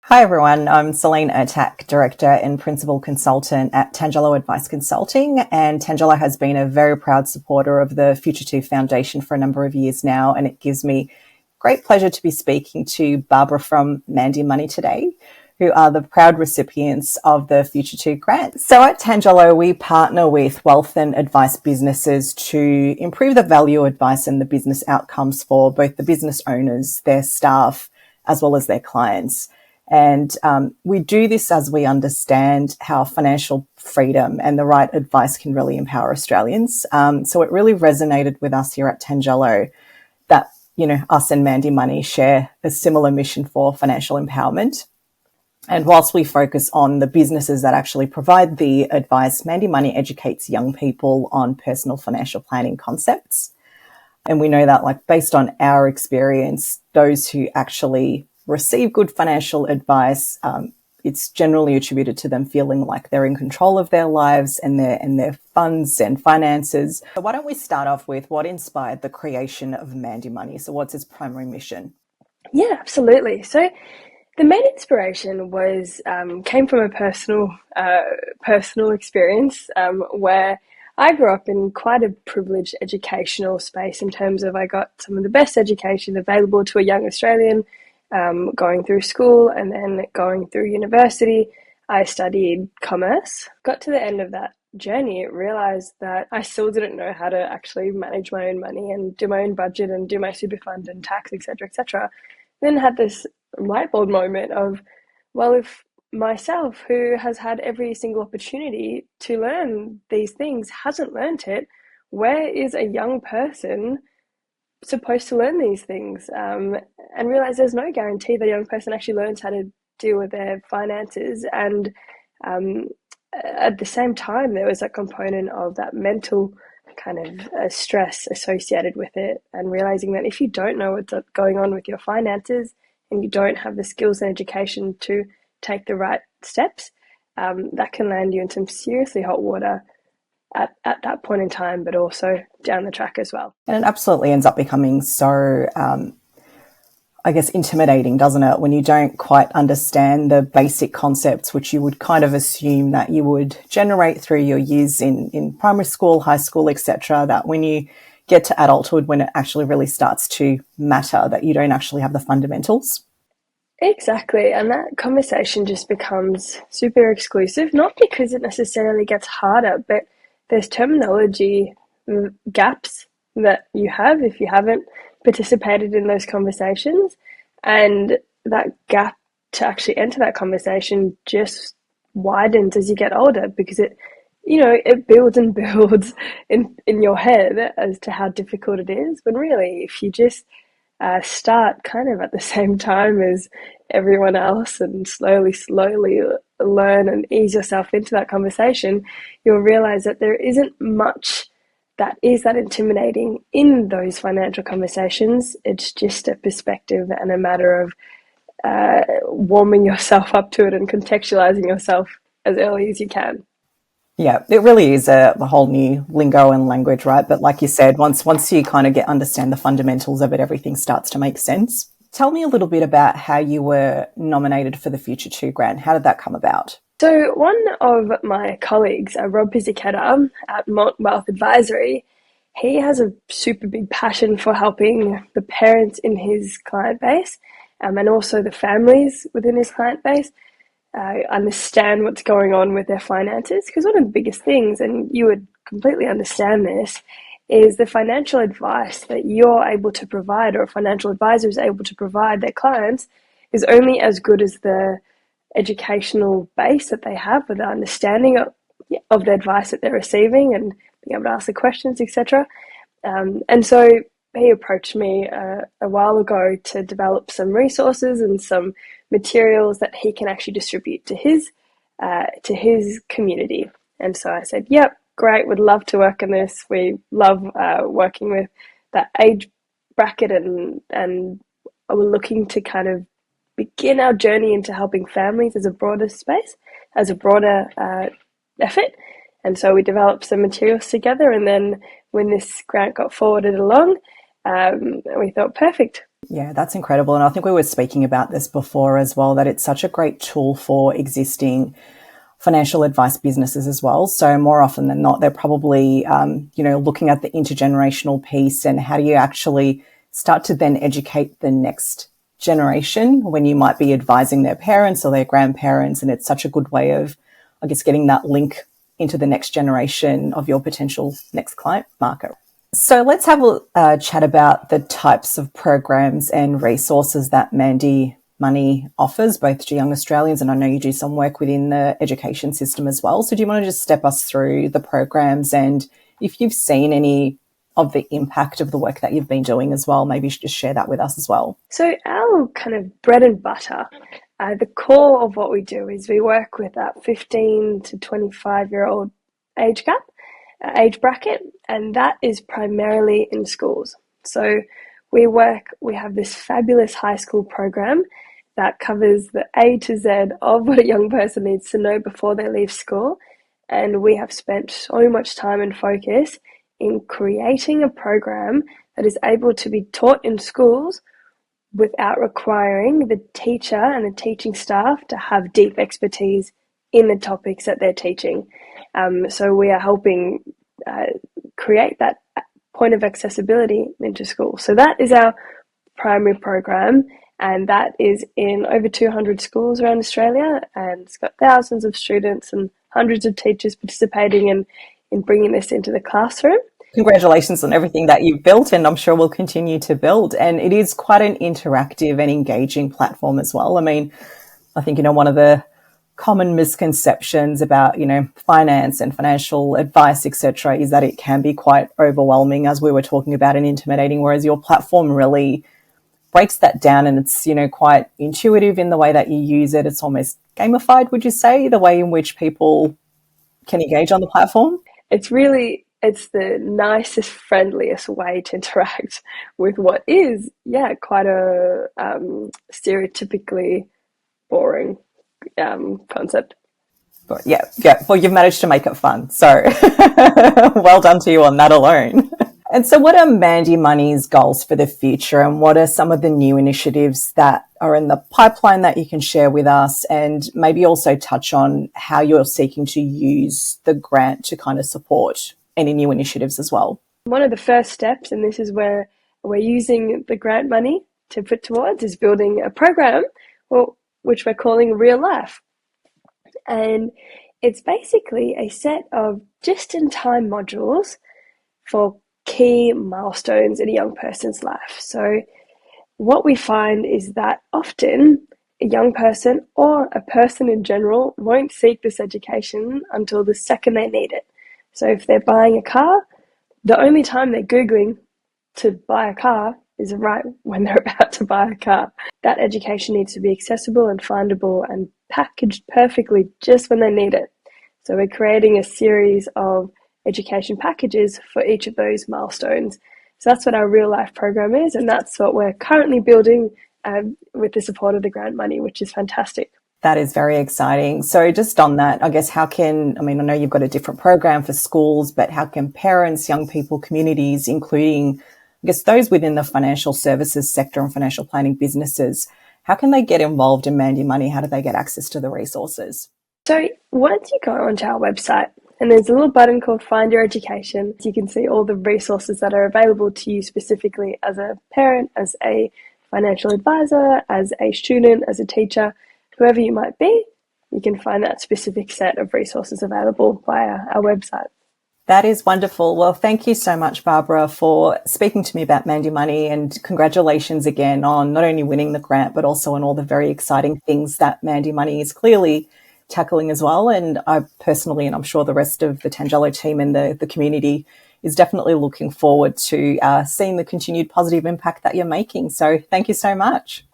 Hi everyone, I'm Celine Ertak, Director and Principal Consultant at Tangelo Advice Consulting, and Tangelo has been a very proud supporter of the Future2 Foundation for a number of years now, and it gives me great pleasure to be speaking to Barbara from Mandy Money today, who are the proud recipients of the Future2 grant. So at Tangelo, we partner with wealth and advice businesses to improve the value advice and the business outcomes for both the business owners, their staff, as well as their clients. And we do this as we understand how financial freedom and the right advice can really empower Australians. So it really resonated with us here at Tangelo that, us and Mandy Money share a similar mission for financial empowerment. And whilst we focus on the businesses that actually provide the advice, Mandy Money educates young people on personal financial planning concepts. And we know that, based on our experience, those who actually receive good financial advice, it's generally attributed to them feeling like they're in control of their lives and their funds and finances. So why don't we start off with what inspired the creation of Mandy Money? So what's its primary mission? Yeah, absolutely. So the main inspiration was came from a personal experience where I grew up in quite a privileged educational space in terms of I got some of the best education available to a young Australian. Going through school and then going through university. I studied commerce. Got to the end of that journey, realized that I still didn't know how to actually manage my own money and do my own budget and do my super fund and tax, etc., etc. Then had this light bulb moment of, well, if myself, who has had every single opportunity to learn these things, hasn't learned it, where is a young person supposed to learn these things, and realize there's no guarantee that a young person actually learns how to deal with their finances. And at the same time, there was a component of that mental kind of stress associated with it, and realizing that if you don't know what's going on with your finances and you don't have the skills and education to take the right steps, that can land you in some seriously hot water at that point in time, but also down the track as well. And it absolutely ends up becoming so, intimidating, doesn't it? When you don't quite understand the basic concepts, which you would kind of assume that you would generate through your years in primary school, high school, etc., that when you get to adulthood, when it actually really starts to matter, that you don't actually have the fundamentals. Exactly. And that conversation just becomes super exclusive, not because it necessarily gets harder, but there's terminology gaps that you have if you haven't participated in those conversations, and that gap to actually enter that conversation just widens as you get older, because it builds and builds in your head as to how difficult it is, when really if you just start kind of at the same time as everyone else and slowly learn and ease yourself into that conversation, you'll realize that there isn't much that is that intimidating in those financial conversations. It's just a perspective and a matter of warming yourself up to it and contextualizing yourself as early as you can. Yeah, it really is a whole new lingo and language, right? But like you said, once you kind of understand the fundamentals of it, everything starts to make sense. Tell me a little bit about how you were nominated for the Future2 grant. How did that come about? So one of my colleagues, Rob Pizzichetta at Mont Wealth Advisory, he has a super big passion for helping the parents in his client base, and also the families within his client base understand what's going on with their finances. Because one of the biggest things, and you would completely understand this, is the financial advice that you're able to provide, or a financial advisor is able to provide their clients, is only as good as the educational base that they have, with the understanding of the advice that they're receiving and being able to ask the questions, etc. And so he approached me a while ago to develop some resources and some materials that he can actually distribute to his community. And so I said, yep, great, would love to work on this. We love working with that age bracket, and we're looking to kind of begin our journey into helping families as a broader space, as a broader effort. And so we developed some materials together, and then when this grant got forwarded along, we thought, perfect, Yeah, that's incredible. And I think we were speaking about this before as well, that it's such a great tool for existing financial advice businesses as well. So more often than not, they're probably, looking at the intergenerational piece and how do you actually start to then educate the next generation when you might be advising their parents or their grandparents. And it's such a good way of, I guess, getting that link into the next generation of your potential next client market. So let's have a chat about the types of programs and resources that Mandy Money offers, both to young Australians, and I know you do some work within the education system as well. So do you want to just step us through the programs and if you've seen any of the impact of the work that you've been doing as well, maybe you should just share that with us as well. So our kind of bread and butter, the core of what we do is we work with that 15 to 25-year-old age bracket, and that is primarily in schools. So we have this fabulous high school program that covers the A to Z of what a young person needs to know before they leave school. And we have spent so much time and focus in creating a program that is able to be taught in schools without requiring the teacher and the teaching staff to have deep expertise in the topics that they're teaching. So we are helping create that point of accessibility into school. So that is our primary program, and that is in over 200 schools around Australia, and it's got thousands of students and hundreds of teachers participating in bringing this into the classroom. Congratulations on everything that you've built, and I'm sure we'll continue to build. And it is quite an interactive and engaging platform as well. I mean, I think, one of the common misconceptions about, finance and financial advice, etc., is that it can be quite overwhelming, as we were talking about, and intimidating, whereas your platform really breaks that down and it's, quite intuitive in the way that you use it. It's almost gamified, would you say, the way in which people can engage on the platform? It's the nicest, friendliest way to interact with what is, quite a stereotypically boring concept. But yeah. Well, you've managed to make it fun. So well done to you on that alone. And so what are Mandy Money's goals for the future, and what are some of the new initiatives that are in the pipeline that you can share with us, and maybe also touch on how you're seeking to use the grant to kind of support any new initiatives as well? One of the first steps, and this is where we're using the grant money to put towards, is building a program, which we're calling Real Life. And it's basically a set of just-in-time modules for key milestones in a young person's life. So what we find is that often a young person or a person in general won't seek this education until the second they need it. So if they're buying a car, the only time they're Googling to buy a car is right when they're about to buy a car. That education needs to be accessible and findable and packaged perfectly just when they need it. So we're creating a series of education packages for each of those milestones. So that's what our Real Life program is, and that's what we're currently building with the support of the grant money, which is fantastic. That is very exciting. So just on that, I guess I know you've got a different program for schools, but how can parents, young people, communities, including, I guess, those within the financial services sector and financial planning businesses, how can they get involved in Mandy Money? How do they get access to the resources? So once you go onto our website, and there's a little button called Find Your Education, you can see all the resources that are available to you specifically as a parent, as a financial advisor, as a student, as a teacher, whoever you might be. You can find that specific set of resources available via our website. That is wonderful. Well, thank you so much, Barbara, for speaking to me about Mandy Money, and congratulations again on not only winning the grant, but also on all the very exciting things that Mandy Money is clearly tackling as well. And I personally, and I'm sure the rest of the Tangelo team and the community, is definitely looking forward to seeing the continued positive impact that you're making. So thank you so much.